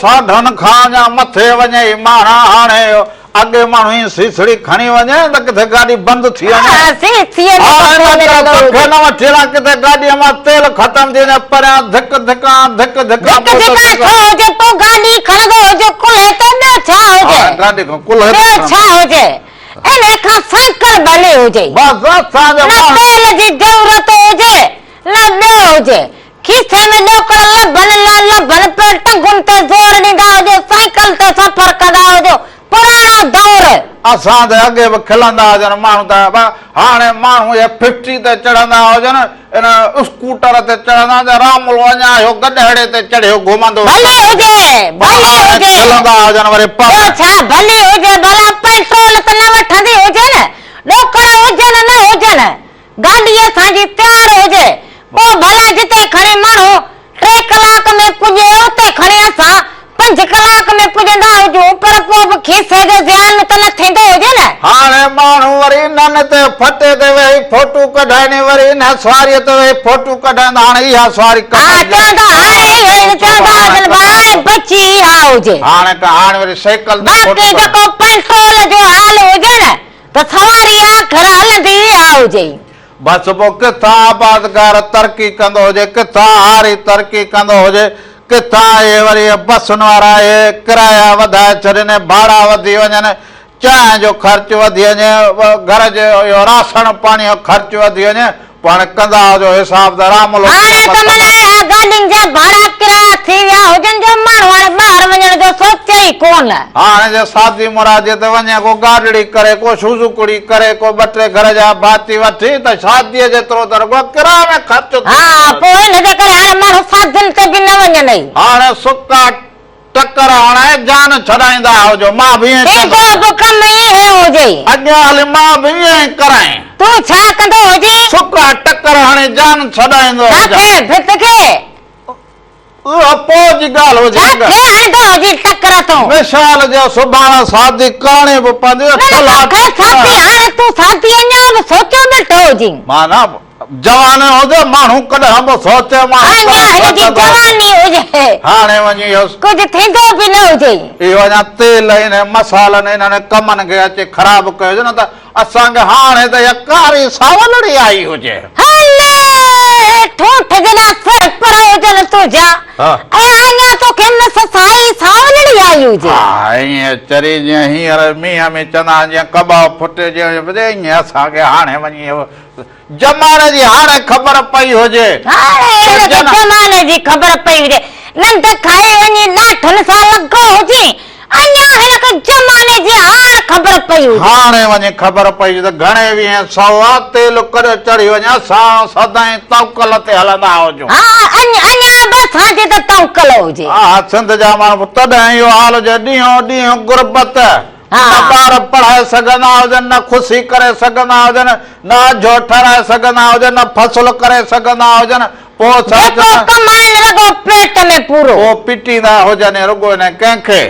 साधन खां मथे वञे माणा हाणे अगे माण्हू सीसड़ी खणी वञे त किथे गाॾी बंदि थी वञे न वठीला किथे गाॾीअ मां तेल ख़तम थी वञे परियां धिक धिका धिक धिका गाॾी खणंदो हुजे कुल्हे ते ॿियो छा हुजे गाॾी खां कुल्हे ॿियो छा हुजे इन खां साइकिल भले हुजे बस असांजो न तेल जी ज़रूरत हुजे न ॿियो हुजे खीसे में ॾोकड़ लभन पे टंगुनि ते ज़ोर ॾींदा हुजो साइकिल ते सफ़र कंदा हुजो पुराणो दौर असां त अॻे बि खिलंदा हुजनि माण्हू त हाणे माण्हू 50 ते चढ़ंदा हुजनि इन स्कूटर ते चढ़ंदा रामुल अञा इहो गॾहड़े ते चढ़ियो घुमंदो भले हुजे खिलंदा हुजनि वरी छा भले हुजे भला पेट्रोल त न वठंदी हुजे न ॾोकड़ हुजनि न हुजनि गाॾी असांजी तयार हुजे पोइ भला जिते खणी माण्हू 3 कलाक में पुॼे उते खणी असां 5 कलाक में पुॼंदा हुजूं पर पोइ बि खीसे जो ध्यानु त न थींदो हुजे न हाणे माण्हू वरी नन ते फटे ते वेही फोटू कढाइनि वरी इन सवारीअ ते वेही फोटू कढाईंदा हाणे इहा सवारी बची इहा हुजे हाणे वरी साइकिल बाक़ी जेको पेट्रोल जो हाल हुजे न त सवारी आख़िर हलंदी इहा हुजे बस पोइ किथां आबादगार तरक़ी कंदो हुजे किथां हारी तरक़ी कंदो हुजे किथां वरी बसुनि वारा किराया वधाए छॾनि भाड़ा वधी वञनि चांहि जो ख़र्च वधी वञे घर जो राशन पाणी जो ख़र्च वधी वञे पाण कंदा हुजो हिसाब त रामुल गाॾियुनि जा भाड़ा किराया थी विया हुजनि जो माण्हू हाणे ॿाहिरि वञण जो सोचे ई कोन हाणे जे शादी मुरादी ते वञे को गाॾड़ी करे को शुज़ुकुड़ी करे को 2-3 घर जा भाती वठी त शादीअ जेतिरो त रुॻो किराए में ख़र्च पोइ हिनजे करे हाणे माण्हू शादियुनि ते बि न वञनि हाणे सुका टकर हाणे जान छॾाईंदा हुजो मां बि कम ई हुजे अॻियां हली मां बि ईअं कराए तूं छा कंदो हुजे सुका टकर हाणे जान छॾाईंदो उहो पोइ जी ॻाल्हि हुजे टकर तो मिसाल जो सुभाणे शादी करणी बि पवंदी तूं शादी अञा बि सोचियो वेठो हुजे मां न जवान हुजे माण्हू कॾहिं बि सोचे जवानी हुजे हाणे वञी कुझु थींदो बि न हुजे इहो अञा तेल आहिनि मसालनि इन्हनि कमनि खे अचे ख़राबु कयो हुजे न त असांखे हाणे त इहा कारी सावलड़ी आई हुजे ठोठ जॾा सर पर हुजनि तुंहिंजा अञा तोखे न साई सावलड़ी आई हुजे ईअं चरी जीअं हींअर मींहं में चवंदा जीअं कबाब फुटे ईअं असांखे हाणे वञी जमाने जी हाणे ख़बर पई हुजे जमाने जी ख़बर पई हुजे नंढ खाई वञी लाठनि सां लॻो हुजे अञा हिनखे जमाने जी हाणे ख़बर पई हुजे हाणे वञी ख़बर पई त घणे वीह सवा तेल करे चढ़ी वञे असां सदाईं तवकल ते हलंदा हुजूं अञा बि असांजे त तवकल हुजे हा सिंध जा माण्हू तॾहिं इहो हाल हुजे ॾींहों ॾींहुं गुरबत ॿार पढ़ाए सघंदा हुजनि न ख़ुशी करे सघंदा हुजनि न अझो ठाराए सघंदा हुजनि न फसल करे सघंदा हुजनि पोइ पेट में पूरो पोइ पिटींदा हुजनि रुॻो न कंहिंखे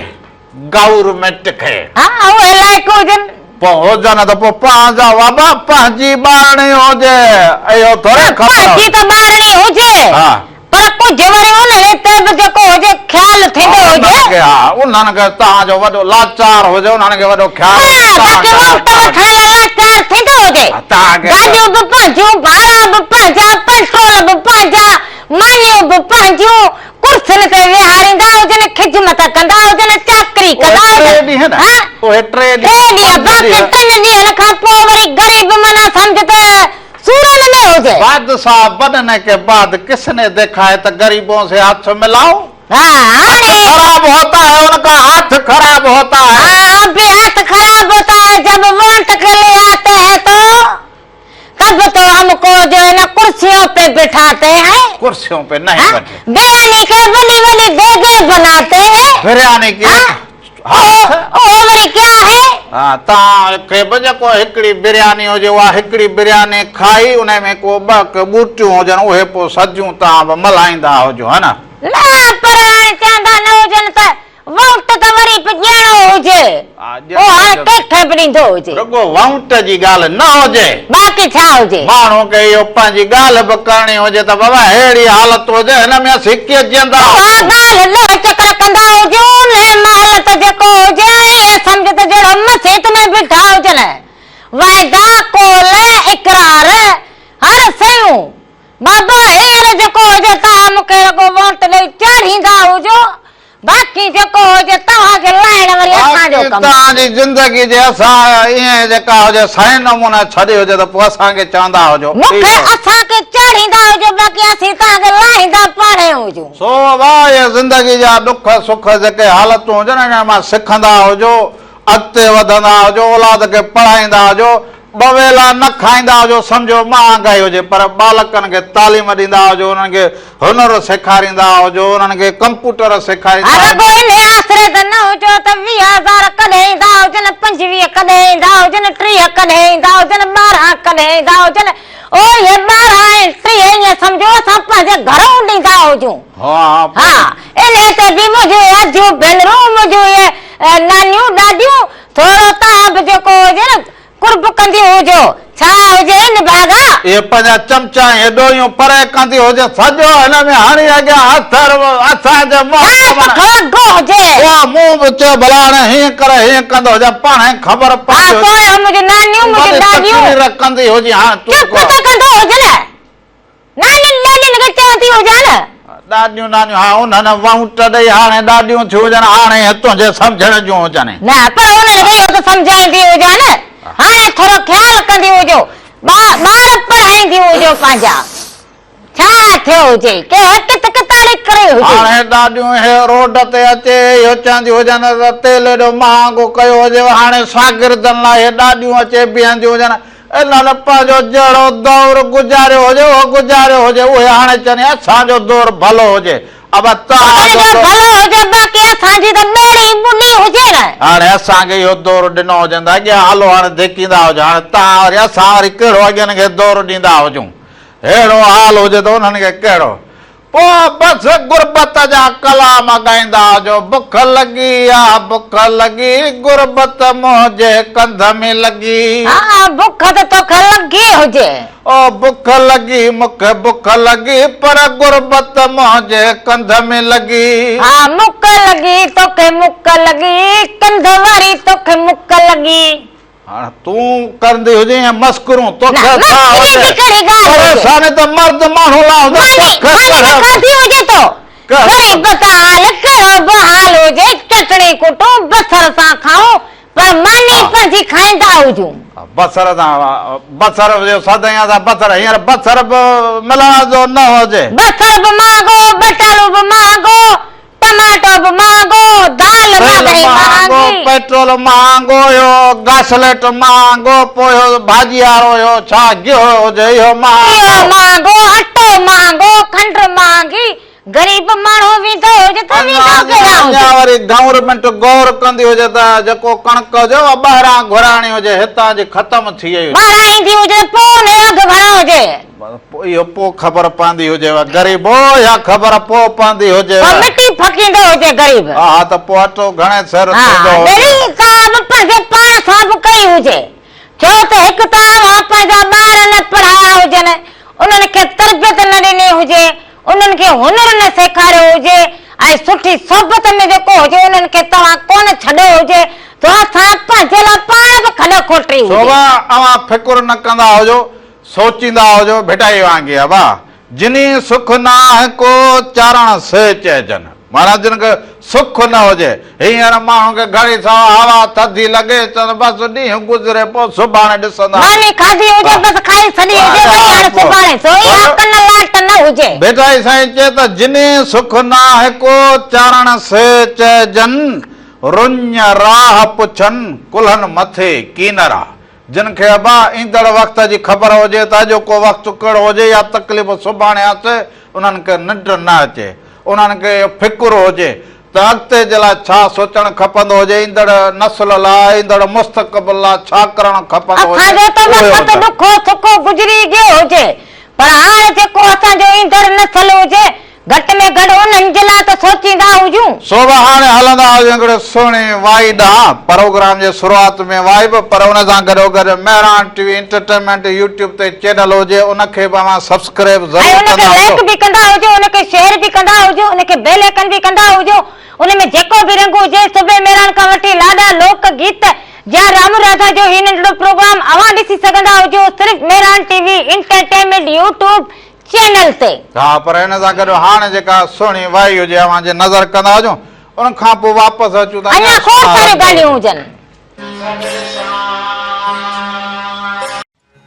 गवर्नमेंट खे पोइ हुजनि त पोइ पंहिंजा बाबा पंहिंजी ॿारणी हुजे इहो थोरे ॿारणी हुजे पर कुझु वरी उन ते बि जेको हुजे ख़्याल थींदो हुजे हा उन्हनि खे तव्हांजो वॾो लाचार हुजे उन्हनि खे वॾो ख़्याल थींदो हुजे गाॾियूं बि पंहिंजूं भाड़ा बि पंहिंजा पेट्रोल बि पंहिंजा मानियूं बि पंहिंजूं कुर्सियुनि ते विहारींदा हुजनि खिदमत कंदा हुजनि चाकरी कंदा हुजनि टे ॾींहं बाक़ी 3 ॾींहंनि खां पोइ वरी ग़रीब मना सम्झ त सूरन में होते बादशाह बनने के बाद किसने देखा है तो गरीबों से हाथ मिलाओ। खराब होता है उनका हाथ खराब होता है। अभी हाथ खराब होता है जब वोट के लिए आते हैं तो तब तो हमको जो है ना कुर्सियों पे बिठाते हैं। कुर्सियों पे नहीं बैठे, बिरयानी के बनी बनी देगे बनाते हैं। बिरयानी की क्या है के बजे को हिकड़ी बिरयानी हो जो वा हिकड़ी बिरयानी खाई उन्हें में को बक बूटियों हो जन ओहे पो सजू ता मलाइंदा हो जो है ना पर चांदा न हो जन त वक्त त वरी ॼणो हुजे ओ हाणे कंहिंखे बि ॾींदो हुजे रुगो वाउंट जी ॻाल्हि न हुजे बाक़ी छा हुजे माण्हू खे इहो पंहिंजी ॻाल्हि बि करणी हुजे त बाबा अहिड़ी हालत हुजे हिन में सिकी अचंदा ॻाल्हि लो चकर कंदा हुजूं न महल त जेको हुजे ईअं सम्झ त जहिड़ो मसीत में बीठा हुजनि वाइदा कोल इकरार हर शयूं बाबा हींअर जेको हुजे तव्हां मूंखे रुगो वोट ॾेई चाढ़ींदा हुजो बाक़ी जेको हुजे तव्हांखे लाइण वरी असांजो कमु तव्हांजी ज़िंदगी जे असां ईअं जेका हुजे सही नमूने छॾे हुजे त पोइ असांखे चवंदा हुजो मूंखे असांखे चाढ़ींदा हुजो बाक़ी असीं तव्हांखे लाहींदा पाणे हुजूं सो भाई ज़िंदगी जा दुख सुख जेके हालतूं हुजनि हिन मां सिखंदा हुजो अॻिते वधंदा हुजो औलाद खे पढ़ाईंदा हुजो बवेला न खाईंदा हुजो सम्झो महांगाई हुजे पर बालकनि खे तालीम ॾींदा हुजो उन्हनि खे हुनर सेखारींदा हुजो उन्हनि खे कंप्यूटर सेखारींदा रुगो इन आसरे त न हुजो त 20,000 कॾहिं ईंदा हुजनि 25 कॾहिं ईंदा हुजनि 30 कॾहिं ईंदा हुजनि 12 कॾहिं ईंदा हुजनि ओ ये 12 ऐं 30 ईअं सम्झो असां पंहिंजे घरों ॾींदा हुजूं हा इन ते बि मुंहिंजूं अजूं भेनरूं मुंहिंजूं इहे नानियूं ॾाॾियूं थोरो तव्हां बि जेको हुजे न कुर्ब कंदी हुजो छा हुजे न भागा ये पंहिंजा चमचा हेॾो परे कंदी हुजे सॼो हिन में हणी अॻियां असांजे लॻो हुजे मुंहुं बि चयो भला हाणे हीअं करे हीअं कंदो हुजे पाण ख़बर मुंहिंजी नानियूं मुंहिंजी ॾाॾियूं कंदी हुजे चुप त कंदो हुजे न नानियुनि खे चवंदी हुजे न ॾाॾियूं नानियूं हा उन्हनि वाउंट ॾेई हाणे ॾाॾियूं थियूं हुजनि हाणे तुंहिंजे सम्झण जूं हुजनि न पर उन्हनि खे इहो त सम्झाईंदी हुजे न हाणे थोरो ख्यालु कंदी हुजो ॿार पढ़ाईंदी हुजो पंहिंजा छा थियो हुजे के कित किताड़ी करे हुजे हाणे ॾाॾियूं हे रोड ते अचे इहो चवंदी हुजनि त तेल एॾो महांगो कयो हुजे हाणे शागिर्दनि लाइ हे ॾाॾियूं अचे बीहंदियूं हुजनि इन्हनि पंहिंजो जहिड़ो दौर गुज़ारियो हुजे उहो गुज़ारियो हुजे उहे हाणे चवनि असांजो दौर भलो हुजे अब भलो हुजे बाक़ी असांजी त ॿेड़ी ॿुनी हुजे न हाणे असांखे इहो दौर ॾिनो हुजे त अॻियां हलो हाणे धिकींदा हुजो हाणे तव्हां वरी असां वरी कहिड़ो अॻियनि खे दौर ॾींदा हुजूं अहिड़ो हाल हुजे त उन्हनि खे कहिड़ो पोइ बसि गुरबत जा कलाम ॻाईंदा हुजो बुख लॻी आहे बुख लॻी गुरबत मुंहिंजे कंध में लॻी हा बुख त तोखे लॻी हुजे ओ बुख लॻी मूंखे बुख लॻी पर गुरबत मुंहिंजे कंध में लॻी हा मुक लॻी तोखे मुक लॻी कंध वारी तोखे मुक लॻी हाणे तूं कंदी हुजे मस्करूं तोखे त मर्द माण्हू हुजे तो गरीब का हाल कहिड़ो बि हाल हुजे चटणी कुटूं बसर सां खाऊं पर मानी पंहिंजी खाईंदा हुजूं बसर जो सदाईं असां बसर हींअर बसर बि मिलण जो न हुजे बसर बि महांगो बटालू बि महांगो टमाटो बि महांगो दाल महांगी पेट्रोल महांगो हुयो घासलेट महांगो पोइ भाॼी वारो हुयो छा गियो हुजे इहो महांगो अटो महांगो खंड महांगी गरीब माण्हू वेंदो हुजे त वरी गवर्नमेंट गौर कंदी हुजे त जेको कणक हुजे ॿाहिरां घुराइणी हुजे हितां जी ख़तम थी वई ॿाहिरां ईंदी हुजे पोइ अघु घणो हुजे इहो पोइ ख़बर पवंदी हुजे गरीब हो या ख़बर पोइ पवंदी हुजे मिटी फकींदो हुजे गरीब हा त पोइ अटो घणे सर पंहिंजे पाण सां बि कई हुजे छो त हिकु त पंहिंजा ॿार न पढ़ाया हुजनि उन्हनि खे तरबियत न ॾिनी हुजे उन्हनि खे हुनर न सेखारियो हुजे ऐं सुठी सोबत में जेको हुजे उन्हनि खे तव्हां कोन छॾियो हुजे त असां पंहिंजे लाइ पाण बि खॾ खोटी अवां फिकुर न कंदा हुजो सोचींदा हुजो भेटाई वांगुरु अबा जिनी सुख न आहे को चारण से चइजनि महाराज जिन खे सुख न हुजे हींअर माण्हू खे घड़ी सां हवा थधी लॻे त बसि ॾींहुं गुज़रे पोइ सुभाणे ॾिसंदा भेटाई साईं चए त जिनी सुख न आहे को चारण से चइजनि रुञ राह पुछनि कुल्हनि मथे कीनरा जिन खे अबा ईंदड़ वक़्त जी ख़बर हुजे त अॼोको वक़्तु कहिड़ो हुजे या तकलीफ़ सुभाणे अचे उन्हनि खे निंड न अचे उन्हनि खे फिकुर हुजे त अॻिते जे लाइ छा सोचणु खपंदो हुजे ईंदड़ नस्ल लाइ ईंदड़ मुस्तक़बिल लाइ छा करणु खपंदो हुजे गुज़री गयो हुजे पर हाणे जेको असांजो ईंदड़ नस्ल हुजे घट में घट उन्हनि जे लाइ त सोचींदा हुजूं। सोभा हाणे हलंदा हुजूं हिकिड़े सुहिणे वाई ॾांहुं। प्रोग्राम जे शुरूआत में वाई बि, पर हुन सां गॾोगॾु मेहरान टीवी एंटरटेनमेंट यूट्यूब ते चैनल हुजे, उनखे बि अवां सब्सक्राइब ऐं ज़रूरु उनखे कंदा लाइक हुजो। बि कंदा हुजो, उनखे शेयर बि कंदा हुजो, उनखे बेल आइकन बि कंदा हुजो। उनमें जेको बि रंग हुजे, सुबह मेहरान खां वठी लाॾा लोक गीत या राम राधा जो ही नंढड़ो प्रोग्राम अवां ॾिसी सघंदा हुजो सिर्फ़ Mehran TV entertainment YouTube channel ते। हा, पर हिन सां गॾु हाणे जेका सुहिणी वाई हुजे अवां जे नज़र कंदा हुजूं, उन खां पोइ वापसि अचूं था अञा खोड़ सारियूं ॻाल्हियूं हुजनि।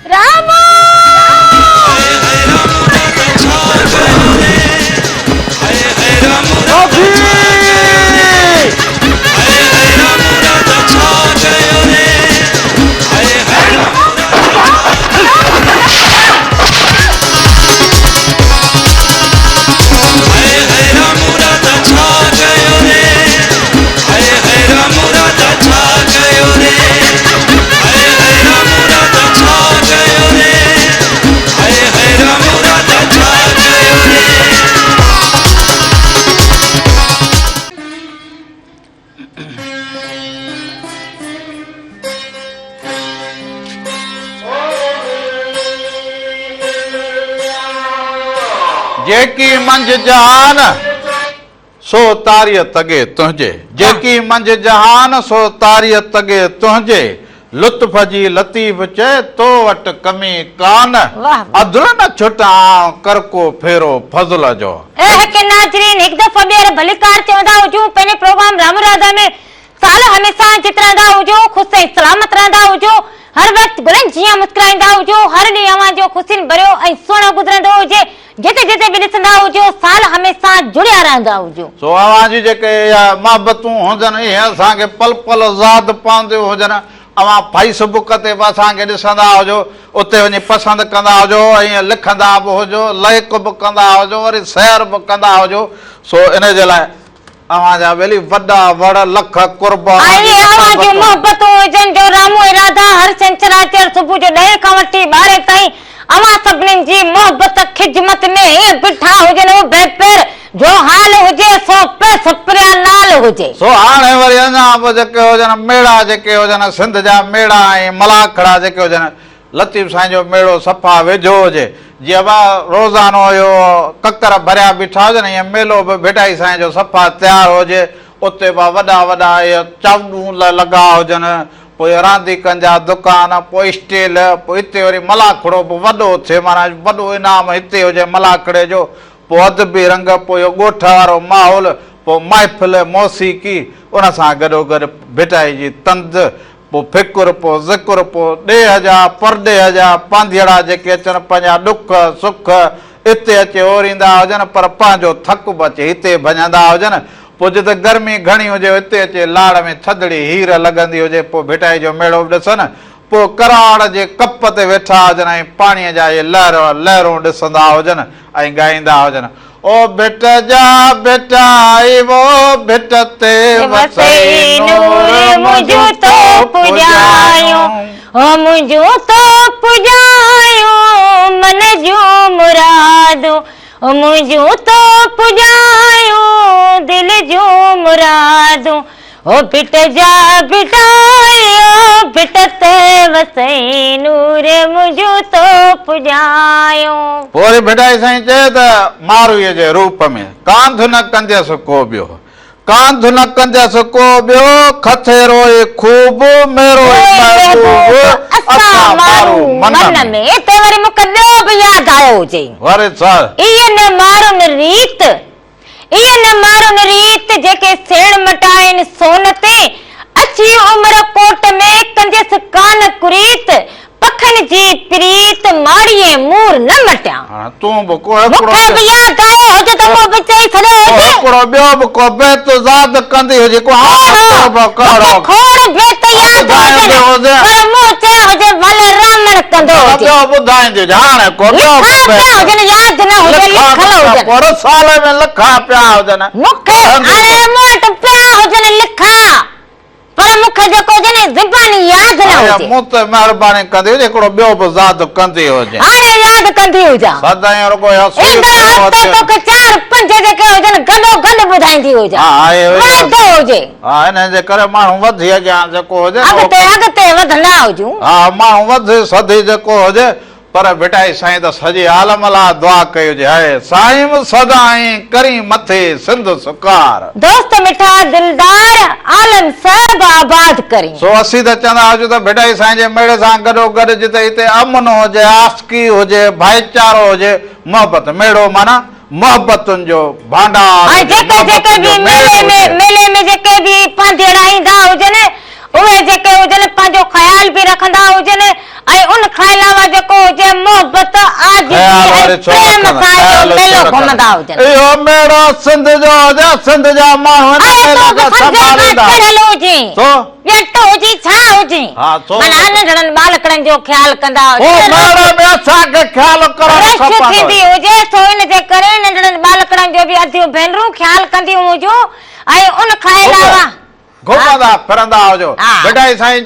राम जेकी मंझ जहान सो तारीअ तगे तुंहिंजे, जेकी मंझ जहान सो तारीअ तगे तुंहिंजे, लुत्फ जी लतीफ़ चए तो वटि कमी कान, अदल न छुटा कर को फेरो फज़ल जो। के नाज़रीन, हिकु दफ़ो ॿीहर भलीकार चवंदा हुजूं, पंहिंजे प्रोग्राम राम राधा में साल हमेशा जितरंदा हुजो, ख़ुशि ऐं सलामत रहंदा हुजो, हर वक़्तु गुलनि जीअं मुस्कुराईंदा हुजो, हर ॾींहुं अवां जो ख़ुशियुनि भरियो ऐं सुहिणो गुज़रंदो हुजे, जिते जिते बि ॾिसंदा हुजो साल हमेशा जुड़िया रहंदा हुजो। सो अवां जी जेके मोहबतूं हुजनि इहे असांखे पल पल याद पवंदियूं हुजनि। अवां फेसबुक ते बि असांखे ॾिसंदा हुजो, उते वञी पसंदि कंदा हुजो, ऐं लिखंदा बि हुजो, लाइक बि कंदा हुजो, वरी शेयर बि कंदा हुजो। सो इन जे लाइ अवां जा वेली वॾा वड़ लख कुर्बान। अवां जूं मोहबतूं हुजनि जो रामू ऐं राधा हर छंछरु सुबुह जो 10 खां वठी 12 ताईं अवां सभिनीनि जी मोहबत खिदमत में हीअं बीठा हुजनि, उहो बेपेर जो हाल हुजे सो पे सप्रिया नाल हुजे। सो हाणे वरी अञा बि जेके हुजनि मेड़ा जेके हुजनि सिंध जा मेड़ा ऐं मलाखड़ा जेके हुजनि, लतीफ़ साईं जो मेड़ो सफ़ा वेझो हुजे। जीअं रोज़ानो इहो ककर भरिया बीठा हुजनि, ईअं मेलो बि भेटाई साईं जो सफ़ा तयारु हुजे। उते बि वॾा वॾा इहे चावड़ूं लॻा हुजनि, पोइ रांदीकनि जा दुकान, पोइ स्टेल, पोइ हिते वरी मलाखड़ो बि वॾो थिए, माना वॾो इनाम हिते हुजे मलाखड़े जो, पोइ अदबी रंग, पोइ इहो ॻोठ वारो माहौल, पोइ महफ़िल मौसीक़ी, उन सां गॾोगॾु भिटाई जी तंद, पोइ फिकुर, पोइ ज़िक्र, पोइ ॾेह जा परॾेह जा पांधीड़ा जेके अचनि पंहिंजा ॾुख सुख हिते अचे ओरींदा हुजनि, पर पंहिंजो थक बि अचे हिते भॼंदा हुजनि। पोइ जिते गर्मी घणी हुजे हिते अचे लाड़ में थधड़ी हीर लॻंदी हुजे, पोइ भिटाई जो मेड़ो बि ॾिसनि, पोइ कराड़ जे कप ते वेठा हुजनि ऐं पाणीअ जा इहे लहरूं ॾिसंदा हुजनि ऐं ॻाईंदा हुजनि। ओ भिट जा भिटा वो भिट ते वसई नूर मुझो तो पुॼायो, ओ मुझो तो पुॼायो मन जो मुरादो, ओ मुझो तो पुॼायो दिल जो मुरादो, ओ भिट जा भिटायो भिट ते वसई नूर मुझो तो पुॼायो। पोइ भिटाई साईं चए त मारूअ जे रूप में कांध न कंदसि को ॿियो, कांध न कंदसि को ॿियो, खथेरो खूब मेरो मन में। ते वरी मूंखे ॿियो बि यादि आयो हुजे, वरी छा इहे न मारुनि रीत, इहे न मारुनि रीत जेके सेण मटाइनि सोन ते, अची उमर कोट में कंदसि कान कुरीत, पखन जी प्रीत माड़ीअ मूर न मटिया। तूं बि को मूंखे बि यादि आयो हुजे त को बि चई छॾियो हुजे, हिकिड़ो ॿियो बि को बेत यादि कंदी हुजे, को खोड़ बेत यादि हुजे, पर मूं चयो हुजे भले रामण कंदो हुजे। ॿियो ॿुधाईंदे हाणे को ॿियो हुजनि यादि न हुजे, लिखल हुजनि, पर साल में लिखा पिया हुजनि, मूंखे हाणे मूं वटि पिया हुजनि लिखा, पर मूंखे जेको हुजे न ज़बानी यादि न हुजे। मूं ते महिरबानी कंदी हुजे, हिकिड़ो ॿियो बि यादि कंदी हुजे, हाणे यादि कंदी हुजां। सदाईं रुॻो ईंदड़ हफ़्ते तोखे 4 चार पंज जेके हुजनि गॾो गॾु ॿुधाईंदी हुजे वाइदो हुजे हिन जे करे माण्हू वधी अॻियां जेको हुजे अॻिते वधंदा हुजूं माण्हू वधी सधी जेको हुजे पर बेटा साईं त सॼे आलम लाइ दुआ कई हुजे हाय साईं सदाई करी मथे सिंध सुकार दोस्त मिठा दिलदार आलम सब आबाद करी सो असीं त चवंदा हुजूं त बेटा साईं जे मेड़े सां गॾो गॾु जिते हिते अमन हुजे आस्की हुजे भाईचारो हुजे मोहबत मेड़ो माना मोहबतुनि जो भांडार जेके भी मेले में जेके भी पंधेड़ा ईंदा हुजनि उहे जेके हुजनि पंहिंजो ख्याल बि रखंदा हुजनि ऐं उन खां अलावा जेको हुजे मोहबत प्रेम सां मेलो घुमंदा हुजनि इहो मेड़ो सिंध जो हुजे सिंध जा माण्हू हुजे छा हुजे नंढड़नि बालकड़नि जो ख्याल कंदा थींदी हुजे सो इन जे करे नंढड़नि बालकड़नि जो बि अधि भेनरूं ख्याल कंदियूं हुजूं ऐं उन खां अलावा घुमंदा फिरंदा हुजो बेटा साईं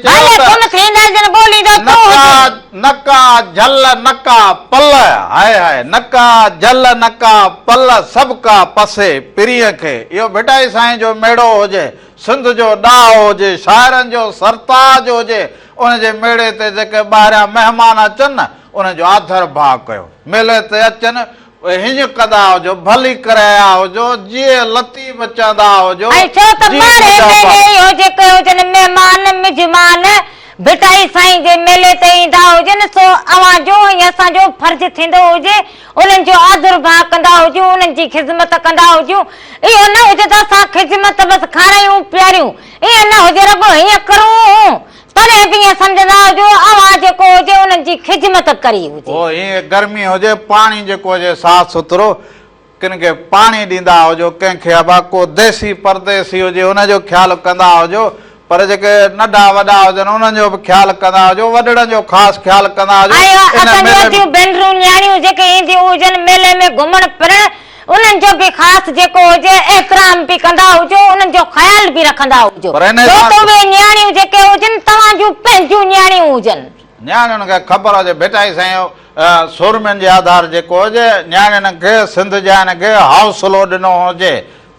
नका जल नका पल हाय हाय नका जल नका पल सबका पसे पिरीअ खे इहो बेटा साईं जो मेड़ो हुजे सिंध जो ॾाहो हुजे शाइरनि जो सरताज हुजे उन जे मेड़े ते जेके ॿाहिरियां महिमान अचनि न उन जो आदर भाव कयो मेले ते अचनि हिंज कंदा हुजो भली कराया हुजो जीअं लतीफ़ चवंदा हुजो जेके हुजनि महिमान मिजमान बिटाई साईं जे मेले ते ईंदा हुजनि सो अवां जो ऐं असांजो फर्ज़ थींदो हुजे उन्हनि जो आदर भाव कंदा हुजूं उन्हनि जी ख़िदमत कंदा हुजूं इहो न हुजे त असां ख़िदमत बसि खारायूं प्यारियूं ईअं न हुजे रब हीअं करूं तॾहिं बि ईअं सम्झंदा हुजो अवां जेको हुजे उन्हनि जी ख़िदमत करी हुजे हीअं गर्मी हुजे पाणी जेको हुजे साफ़ सुथरो किन खे पाणी ॾींदा हुजो कंहिंखे अबा को देसी परदेसी हुजे हुनजो ख़्यालु कंदा हुजो पर जेके नंढा वॾा हुजनि उन्हनि जो बि ख़्यालु कंदा हुजो वॾड़नि जो ख़ासि ख़्यालु कंदा हुजो भेनरूं न्याणियूं जेके ईंदियूं हुजनि मेले में घुमण फिरण उन्हनि जो बि ख़ासि जेको हुजे एहतराम बि कंदा हुजो उन्हनि जो ख़्याल बि रखंदा हुजो न्याणियूं जेके हुजनि तव्हां जूं पंहिंजूं न्याणियूं हुजनि न्याणियुनि खे ख़बर हुजे बेटा साईं सुरमियुनि जे आधार जेको हुजे न्याणियुनि खे सिंध जा खे हौसलो ॾिनो हुजे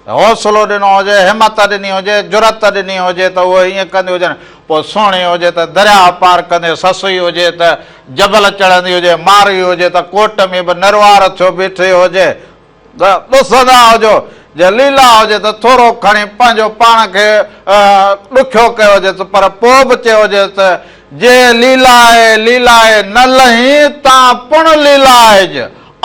हौसलो ॾिनो हुजे हिमत ॾिनी हुजे जुरत ॾिनी हुजे त उहे ईअं कंदी हुजनि पोइ सुहिणी हुजे त दरिया पार कंदे ससुई हुजे त जबल चढ़ंदी हुजे मारी हुजे त कोट में बि नरवार थियो बीठी हुजे ॾिसंदा हुजो जे लीला हुजे त थोरो खणी पंहिंजो पाण खे ॾुखियो कयो हुजे त पर पोइ बि चयो हुजे त जे लीलाए न लही तव्हां पुण लीलाइज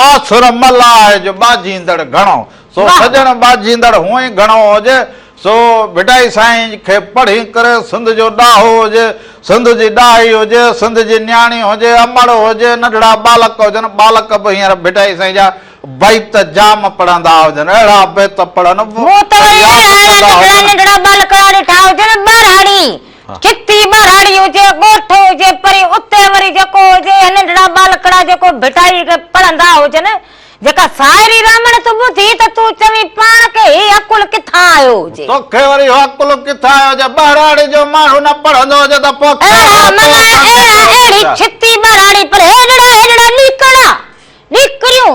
आसुर मलाइज बाजींदड़ घणो सो सजण बाजींदड़ हूअं ई घणो हुजे सो बिटाई साईं खे पढ़ी करे सिंध जो ॾाहो हुजे सिंध जी ॾाही हुजे सिंध जी न्याणी हुजे अमड़ हुजे नंढड़ा बालक हुजनि बालक बि हींअर बिटाई साईं जा बैत जाम पढ़ंदा हुजनि अहिड़ा बैत पढ़नि नंढड़ा बालक ॾिठा हुजनि बराड़ी चिती बराड़ी हुजे ॻोठ हुजे परी उते वरी जेको हुजे नंढड़ा बालकड़ा जेको बिटाई खे पढ़ंदा हुजनि जेका सायरी रामण तूं ॿुधी त तूं चवी पाण खे ही अकुल किथां आयो हुजे तोखे वरी अकुल किथां आयो हुजे बराड़ी जो माण्हू न पढ़ंदो हुजे त पोइ अहिड़ी छिती बराड़ी पर हेॾड़ा निकरियूं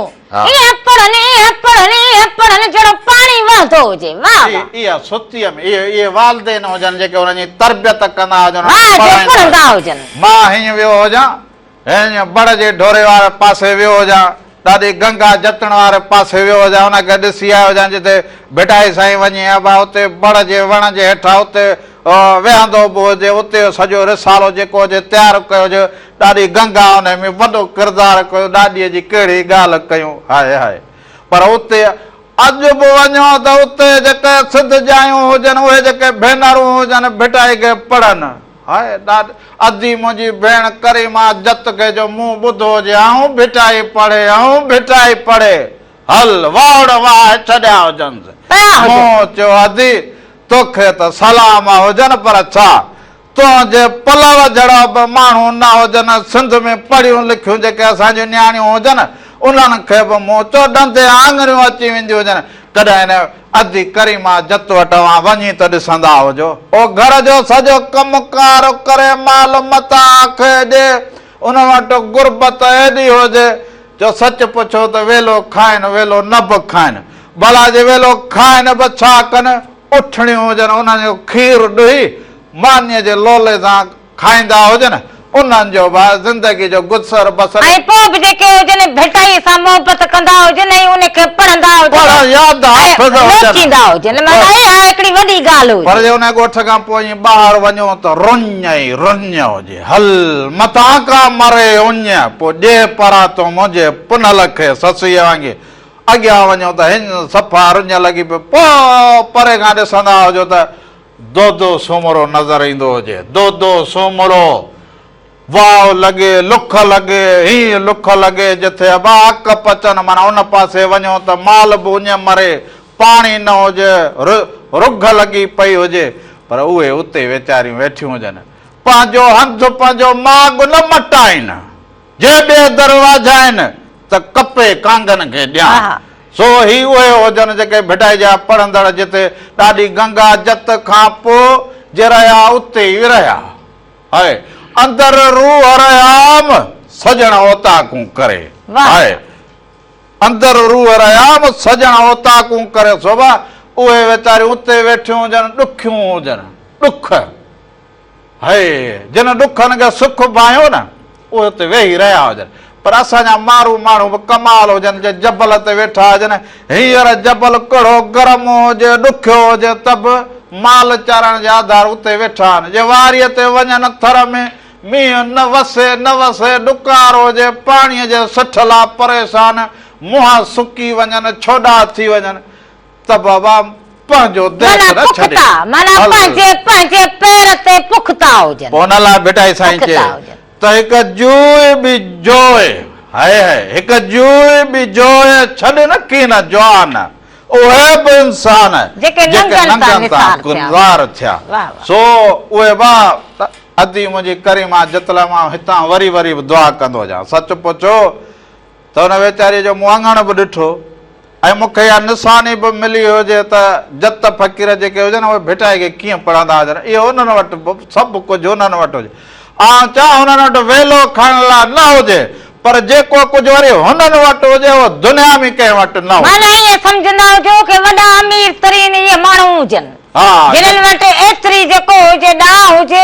पढ़नि जहिड़ो पाणी वहंदो हुजे इहा सुतीअ में इहे वालदेन हुजनि जेके हुननि जी तरबियत कंदा हुजनि मां हीअं वियो हुजां हीअं बड़ जे ढोरे वारे पासे वियो हुजां ॾाढी गंगा जतण वारे पासे वियो हुजां हुनखे ॾिसी आयो हुजां जिते बिटाई साईं वञी अबा उते बड़ जे वण जे हेठां उते वेहंदो बि हुजे उते सॼो रिसालो जेको हुजे तयारु कयो हुजे ॾाढी गंगा हुन में वॾो किरदारु कयो ॾाॾीअ जी कहिड़ी ॻाल्हि कयूं हाय हाय पर उते अॼु बि वञो त उते जेके सिंध जायूं हुजनि उहे जेके भेनरूं हुजनि बिटाई खे पढ़नि हाय अधी मुंहिंजी भेण करी मां जत खे जो मुंहुं ॿुधो हुजे ऐं बिटाई पढ़े हल वाड़ वाह छॾिया हुजनि मूं चयो अधी तोखे त सलाम हुजनि पर छा तुंहिंजे पलव जहिड़ा बि माण्हू न हुजनि सिंध में पढ़ियूं लिखियूं जेके असांजूं न्याणियूं हुजनि उन्हनि खे बि मूं चयो ॾंदे आङरियूं अची वेंदियूं हुजनि कॾहिं न अधी करी मां जत वटि वञी त ॾिसंदा हुजो ओ घर जो सॼो कमकार करे माल मता खे ॾे उन वटि गुरबत एॾी हुजे जो सच पुछो त वेलो खाइनि वेलो न बि खाइनि भला जे वेलो खाइनि बि छा कनि उठणियूं हुजनि उन्हनि जो खीर ॾुही मानीअ जे लोले सां खाईंदा हुजनि उन्हनि जो बि ज़िंदगी जो गुसर बसर ऐं पोइ बि जेके हुजनि भेटाई सां मोहबत कंदा हुजनि ऐं उनखे पढ़ंदा हुजनि यादि हाफ़िज़ हुजनि नोचींदा हुजनि हिकिड़ी वॾी ॻाल्हि हुजे पर जे उन ॻोठ खां पोइ ईअं ॿाहिरि वञो त रुञ ई रुञ हुजे हल मथां खां मरे उञ पोइ ॾे परातो मुंहिंजे पुनल खे ससीअ वांगुरु अॻियां वञो त हिन सफ़ा रुञ लॻी पियो पोइ परे खां ॾिसंदा हुजो त दोदो सूमरो नज़र ईंदो हुजे दोदो सूमरो वाव लॻे लुख लॻे हीअं लुख लॻे जिथे अबा अक पचनि माना उन पासे वञो त माल बि उञ मरे पाणी न हुजे रुघ लॻी पई हुजे पर उहे उते वीचारियूं वेठियूं हुजनि पंहिंजो हंधु पंहिंजो माॻ न मटाइनि जे ॿिए दरवाजा आहिनि त कपे कांगनि खे ॾियां सो ही उहे हुजनि जेके भिटाई जा पढ़ंदड़ जिते ॾाढी गंगा जत खां पोइ जे रहिया उते ई रहिया आहे अंदर रूह रयाम सजण ओताकूं करे आहे अंदर रूह रयाम सजण ओताकूं करे सोभा उहे वीचारियूं उते वेठियूं हुजनि ॾुखियूं हुजनि ॾुख है जिन ॾुखनि खे सुख पायो न उहे उते वेही रहिया हुजनि पर असांजा माण्हू बि कमाल हुजनि जे जबल ते वेठा हुजनि हींअर जबल कड़ो गरम हुजे ॾुखियो हुजे त बि माल चारण जे आधार उते वेठा आहिनि जे वारीअ ते वञनि थर में मींहुं न वसे ॾुकार हुजे पाणीअ जे सठ लाइ परेशान मुंहं सुकी वञनि छोॾा थी वञनि त बाबा पंहिंजो देश न छॾे पंहिंजे पेर ते पुख्ता हुजनि पोइ हुन लाइ भिटाई साईं चए त हिकु जूए बि जोए हाय हिकु जूए बि जोए छॾ न की न जवान उहे बि इंसान जेके नंगनि सां गुज़ार थिया सो उहे बा अदी मुंहिंजी करीमा जतला मां हितां वरी वरी दुआ कंदो वञा सच पुछो त हुन वेचारी जो मुआंगण बि ॾिठो ऐं मूंखे इहा निशानी बि मिली हुजे त जत फ़क़ीर जेके हुजनि उहे भिटाई खे कीअं पढ़ंदा हुजनि इहो हुननि वटि सभु कुझु हुननि वटि हुजे चाहे हुननि वटि वेलो खणण लाइ न हुजे पर जेको कुझु वरी हुननि वटि हुजे उहो दुनिया में कंहिं वटि न हुजे ईअं सम्झंदा हुजो कि वॾा अमीर तरीन इहे माण्हू हुजनि जिन्हनि वटि एतिरी जेको हुजे ॾाह हुजे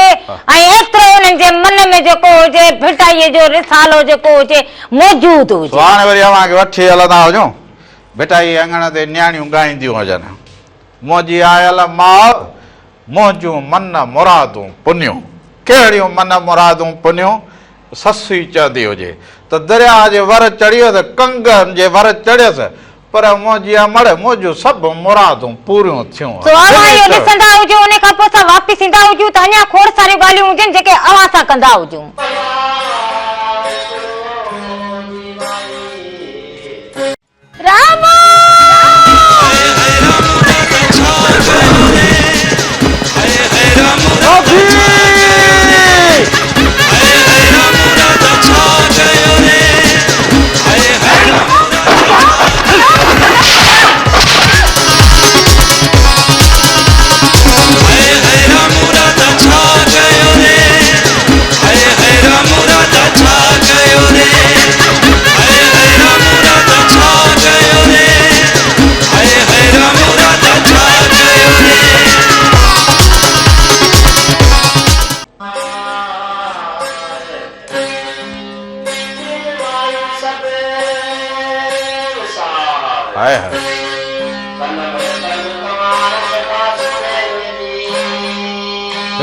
ऐं एतिरो हुननि जे मन में जेको हुजे भिटाईअ जो रिसालो जेको हुजे मौजूद हुजे हाणे वरी अव्हांखे वठी हलंदा हुजूं भिटाई अङण ते न्याणियूं ॻाईंदियूं हुजनि मुंहिंजी आयल माउ मुंहिंजूं मन मुरादूं पुनियूं कहिड़ियूं मन मुरादूं पुनियूं ससु ई चवंदी हुजे त दरिया जे वर चढ़ियो त कंगनि जे वर चढ़ियसि पर मुंहिंजी अमड़ मुंहिंजूं सभु मुरादूं पूरियूं थियूं ॾिसंदा हुजूं उन खां पोइ असां वापसि ईंदा हुजूं त अञा खोड़ सारियूं ॻाल्हियूं हुजनि जेके अवां सां कंदा हुजूं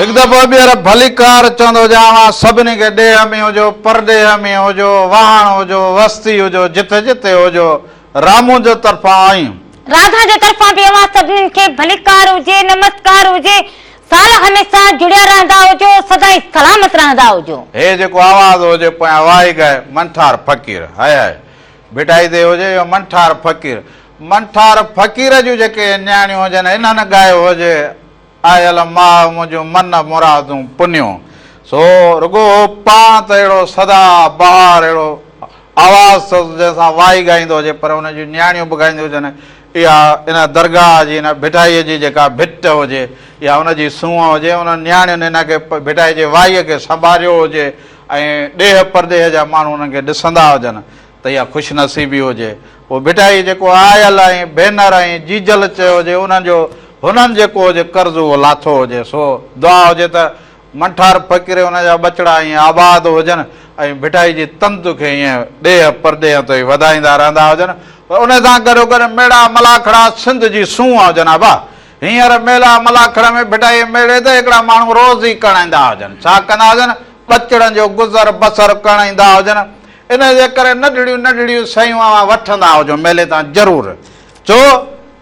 हिकु दफ़ो ॿीहर भलीकार चवंदो हुजां सभिनी खे ॾेह में हुजो परॾेह में हुजो वाहण हुजो वस्ती हुजो जिथे जिथे हुजो रामू जे तरफ़ां आहियूं राधा जे तरफ़ां बि अवां सभिनी खे भलीकार हुजे नमस्कार हुजे साल हमेशा जुड़िया रहंदा हुजो सदाई सलामत रहंदा हुजो हे जेको आवाज़ हुजे पोयां वाई गए मनठार फ़क़ीर हाय हाय भिटाई ते हुजे इहो मनठार फ़क़ीर जूं जेके न्याणियूं हुजनि इन्हनि ॻायो हुजे आयल मां मुंहिंजूं मन मुरादूं पुनियूं सो रुगो पाण त अहिड़ो सदा बहार अहिड़ो आवाज़ जंहिंसां वाई ॻाईंदो हुजे पर हुन जूं न्याणियूं बि ॻाईंदियूं हुजनि इहा इन दरगाह जी इन भिटाईअ जी जेका भिट हुजे या हुनजी सूंहं हुजे उन न्याणियुनि हिनखे भिटाई जे वाईअ खे संभालियो हुजे ऐं ॾेह परदेह जा माण्हू हुननि खे ॾिसंदा हुजनि त इहा ख़ुशनसीबी हुजे। पोइ भिटाई जेको आयल ऐं भेनर ऐं जीजल चयो हुजे हुननि जेको हुजे कर्ज़ उहो लाथो हुजे। सो दुआ हुजे त मंठार फ़क़ीर हुनजा बचड़ा ईअं आबाद हुजनि ऐं भिटाई जी तंतु खे ईअं ॾेह परॾेह ताईं वधाईंदा रहंदा हुजनि। पर उन सां गॾोगॾु मेड़ा मलाखड़ा सिंध जी सूंहं हुजनि। आबा हींअर मेला मलाखड़ में भिटाई मेले ते हिकिड़ा माण्हू रोज़ ई कणाईंदा हुजनि। छा कंदा हुजनि? बचड़नि जो गुज़र बसर कणाईंदा हुजनि। इन जे करे नंढड़ियूं नंढड़ियूं शयूं वठंदा हुजो मेले तां ज़रूरु। छो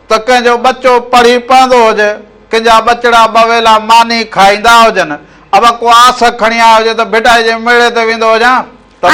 त कंहिंजो बचो पढ़ी पवंदो हुजे, कंहिंजा बचड़ा बवेला मानी खाईंदा हुजनि। अब को आस खणी आयो हुजे त भिटाई जे मेले ते वेंदो हुजां त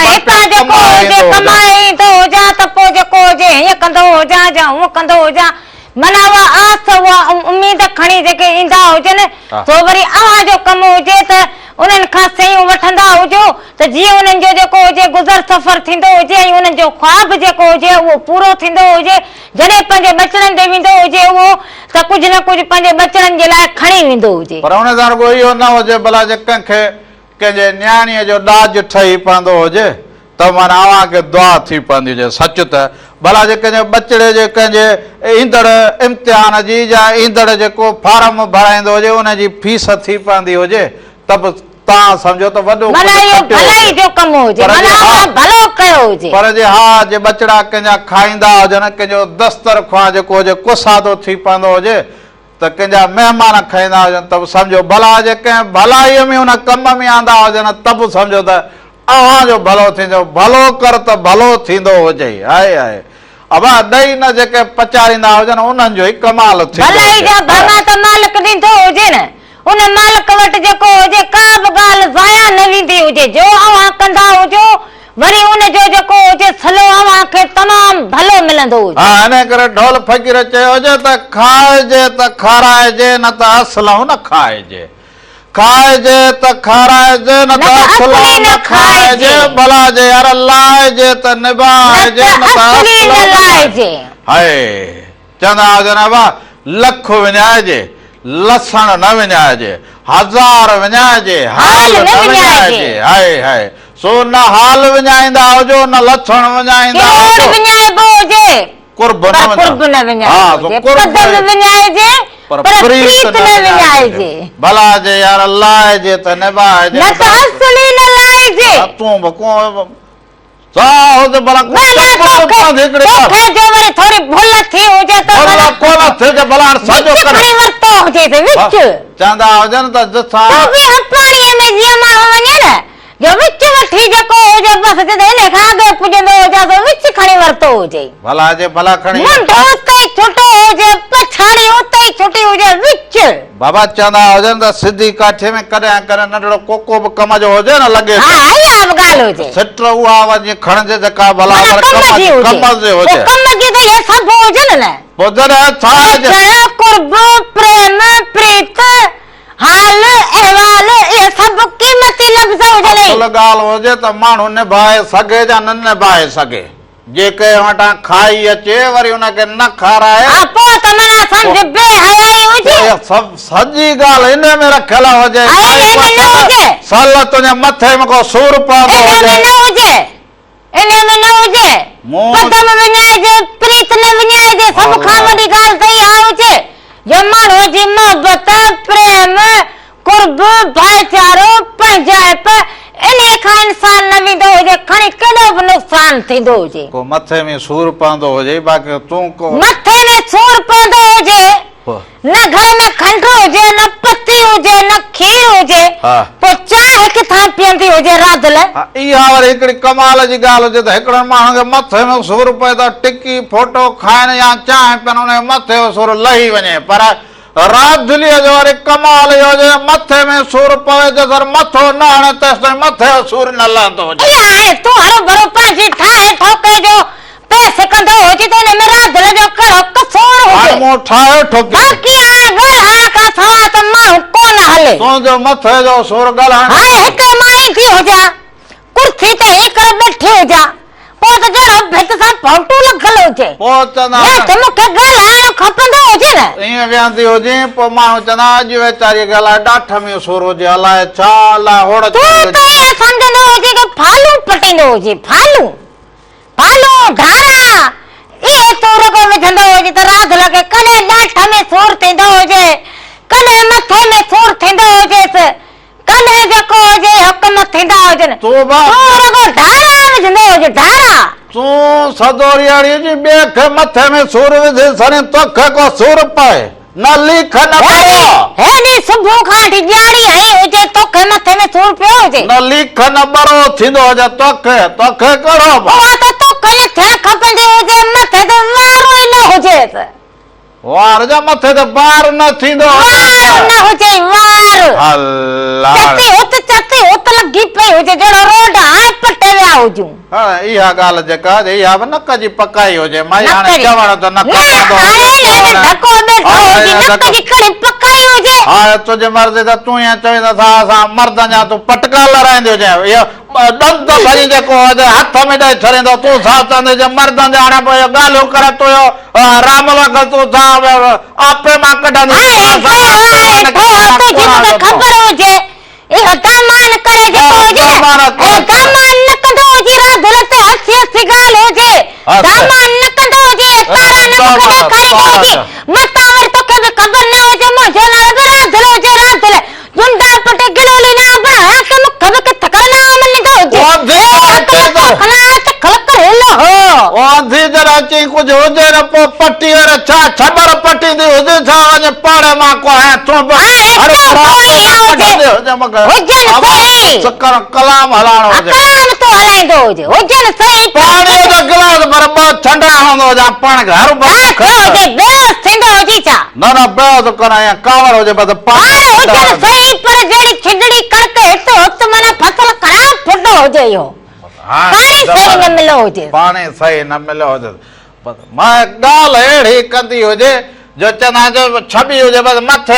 कमाईंदो हुजां त पोइ जेको हुजे हीअं कंदो हुजां या हूअं कंदो हुजां। माना उहा आस उहा उम्मीद खणी जेके ईंदा हुजनि तो वरी अव्हां जो कमु हुजे त उन्हनि खां शयूं वठंदा हुजो त जीअं उन्हनि जो जेको हुजे गुज़र सफ़र थींदो हुजे ऐं उन्हनि जो ख्वाब जेको हुजे उहो पूरो थींदो हुजे। जॾहिं पंहिंजे बचड़नि ते वेंदो हुजे उहो त कुझु न कुझु पंहिंजे बचड़नि जे लाइ खणी वेंदो हुजे। पर उन सां रुॻो इहो न हुजे भला जे कंहिंखे कंहिंजे न्याणीअ जो ॾाज ठही पवंदो हुजे त माना अव्हां खे दुआ थी पवंदी हुजे। सच त भला जे कंहिंजे बचड़े जे कंहिंजे ईंदड़ इम्तिहान जी या ईंदड़ जेको फार्म भराईंदो हुजे उनजी फीस थी पवंदी हुजे त बि तव्हां सम्झो त वॾो पर जे हा जे बचड़ा कंहिंजा खाईंदा हुजनि, कंहिंजो दस्तरख़्वान जेको हुजे कुसादो थी पवंदो हुजे त कंहिंजा महिमान खाईंदा हुजनि त बि सम्झो भला जे कंहिं भलाईअ में हुन कम में आंदा हुजनि त बि सम्झो त अव्हां जो भलो थींदो। भलो कर त भलो थींदो हुजे। आहे आहे अब ॾेई न जेके पचाईंदा हुजनि उन्हनि जो ई कमाल उन मालिक वटि जेको हुजे का बि ॻाल्हि ज़ाया न वेंदी हुजे। जो अव्हां कंदा हुजो वरी उनजो जेको हुजे सलो अव्हां खे तमामु भलो मिलंदो हुजे। हा इन करे ढोल फ़क़ीर चयो हुजे त खाइजे त खाराइजे न त असलऊं न खाइजे, खाइजे त खाराइजे न त असलऊं न खाइजे, भला जे यार लाइजे त निभाइजे न त असलऊं न लाइजे। हाय चवंदा हुजनि बा लख विञाइजे लसण न विञाइजे, हज़ार विञाइजे हाल न विञाइजे। हाय हाय सो न हाल विञाईंदा हुजो न लसण विञाईंदा हुजो, कुर्ब न विञाइजे पर प्रीत न विञाइजे। भला जे यार लाइजे त निभाइजे न त असली न लाइजे। तूं बको साहु भला थोड़ी भुल थी हुजे त भला कोन थे जे भला साजो करे वरतो हुजे ते विच चंदा हुजन त जसा तो भी हपाणीअ में जीअं माण्हू वञे न जो विच वठी जेको हुजे बस ते इन खां अॻु पुॼंदो हुजे त विच खणी वरतो हुजे। भला जे भला खणी मुंडो उते छुटो हुजे पछाड़ी उते छुटी हुजे विच। बाबा चंदा हुजन त सिधी काठे में कॾहिं कॾहिं नंढड़ो कोको बि कम जो हुजे न लॻे हा इहा बि ॻाल्हि हुजे सिट उहा वञी खणजे जेका भला कम जे हुजे कम जी त इहे सभु हुजनि न। पोइ जॾहिं छा कुर्ब प्रेम प्रीत हाल अहवाल ये सब कीमती लफ्ज़ हुजनि। असल ॻाल्हि हुजे त माण्हू निभाए सघे या न निभाए सघे। जेके वटां खाई अचे वरी उनखे न खाराए पोइ त माना सम्झ बेहयाई हुजे। सभु सॼी ॻाल्हि इन में रखियल हुजे साल तुंहिंजे मथे में को सूर पवंदो हुजे इन में न हुजे कदम विञाइजे प्रीत न विञाइजे। सभु खां वॾी ॻाल्हि त इहा हुजे जो माण्हू जी मोहबत प्रेम कुर्ब भाईचारो पंहिंजाइप इन खां इंसान न वेंदो हुजे खणी केॾो बि नुक़सान थींदो हुजे। को मथे में सूर पवंदो हुजे बाक़ी तूं को मथे में सूर पवंदो हुजे न घर में खंड हुजे न पती हुजे न खीर हुजे पोइ चांहि किथां पीअंदी हुजे राधल। इहा वरी हिकिड़ी कमाल जी ॻाल्हि हुजे त हिकिड़नि माण्हू खे मथे में सूर पए त टिकी फोटो खाइनि या चांहि पीअनि उन मथे जो सूर लही वञे। पर राधलीअ जो वरी कमाल इहो हुजे मथे में सूर पवे जेसर मथो न हणे तेसिताईं मथे जो सूर न लहंदो हुजे। तूं हरो भरो पंहिंजी ठाहे ठोके जो पैसे कंदो हुजे त हिन में राधल जो कहिड़ो कसूर हुजे। मूं ठाहे ठोके बाक़ी ॻाल्हि खां सवाइ त माण्हू कोन हले तुंहिंजो मथे जो सूर ॻाल्हाइण हाणे हिकु मां ई थी हुजां कुर्सी ते हिकु वेठी हुजां पोइ त ॼणो भित सां फोटू लॻल हुजे पोइ चवंदा मूंखे ॻाल्हाइणो खपंदो हुजे न। ईअं विहंदी हुजे पोइ माण्हू चवंदा अॼु वेचारी ॻाल्हाए ॾाठ में सूर हुजे अलाए छा अलाए होड़ तूं त ईअं सम्झंदो हुजे कि फालू पटींदो हुजे फालू पालो ढारा ये तो रगो विझंदो हुजे त रात लगे, कॾहिं ॾाठ में सूर थींदो हुजे, कॾहिं मथे में सूर थींदो हुजेसि, कॾहिं जेको हुजे हुकम थींदा हुजनि, तूं रगो ढारा विझंदो हुजे ढारा। तूं सदोरियाड़ी जी ॿिए खे मथे में सूर विझी सणी तोखे को सूर पए न लीख न बरो हेॾी सुबुह खां वठी ॾियारी हई हुजे तोखे मथे में सूर पियो हुजे, न लीख न बरो थींदो हुजे तोखे कहिड़ो उहा त तोखे न थियणु खपंदी हुजे, मथे ते वारो ई न हुजेसि, वार जे मथे ते बार न थींदो वार न हुजे वार, अल्लाह चती हुत लॻी पई हुजे जहिड़ो रोड हाणे पटे विया हुजूं। इहा ॻाल्हि जेका इहा बि नक जी पकाई हुजे, माई हाणे नक जी। चवण त नक हाणे धको ॾेढो हुजे, नक जी कड़ी पकाई हुजे। हाणे तुंहिंजी मर्ज़ी त तूं ईअं चवीं त असां मर्दनि जा तूं पटका लड़ाईंदी हुजे, इहो ॾंद भरी जेको हुजे हथ में ॾेई छॾींदो, तूं छा चवंदी जे मर्दनि जा हाणे पोइ ॻाल्हियूं करे तूं राम लख तूं छा आपे मां कढंदी खबर हुजे इहो दामान करे जेको हुजे दामान न कंदो हुजे, रात ते हसी हसी ॻाल्हि हुजे, दामान न कंदो हुजे, तारा न कॾहिं खाईंदो हुजे, मता वरी तोखे बि ख़बर न हुजे मुंहिंजो नालो बि राधल हुजे, राधल जुंडा पटे गिलोली ना बणा के मूंखे बि किथे कर ना मञींदो हुजे, खल कर हेलो हो ओंधी जरा ची कुछ हुजे न पोइ पटी वारे छा छबर पटींदी हुजे छा वञे पाड़े मां को है तूं कलाम हलाइणो हुजे, कलाम तो हलाईंदो हुजे, हुजे न सही पाणी जो गिलास पर ॿ ठंडा हूंदो हुजे पाण घर हुजे बेहोश थींदो हुजे छा, न बेहोश करा या कांवर हुजे बस हुजे न सही पर जहिड़ी खिजड़ी कणक हिते हुत माना फसल ख़राब फुटो हुजे, इहो पाणी सही न मिलो हुजे, पाणी सही न मिलियो हुजे, मां ॻाल्हि अहिड़ी कंदी हुजे जो चवंदा जो छबी हुजे बसि मथे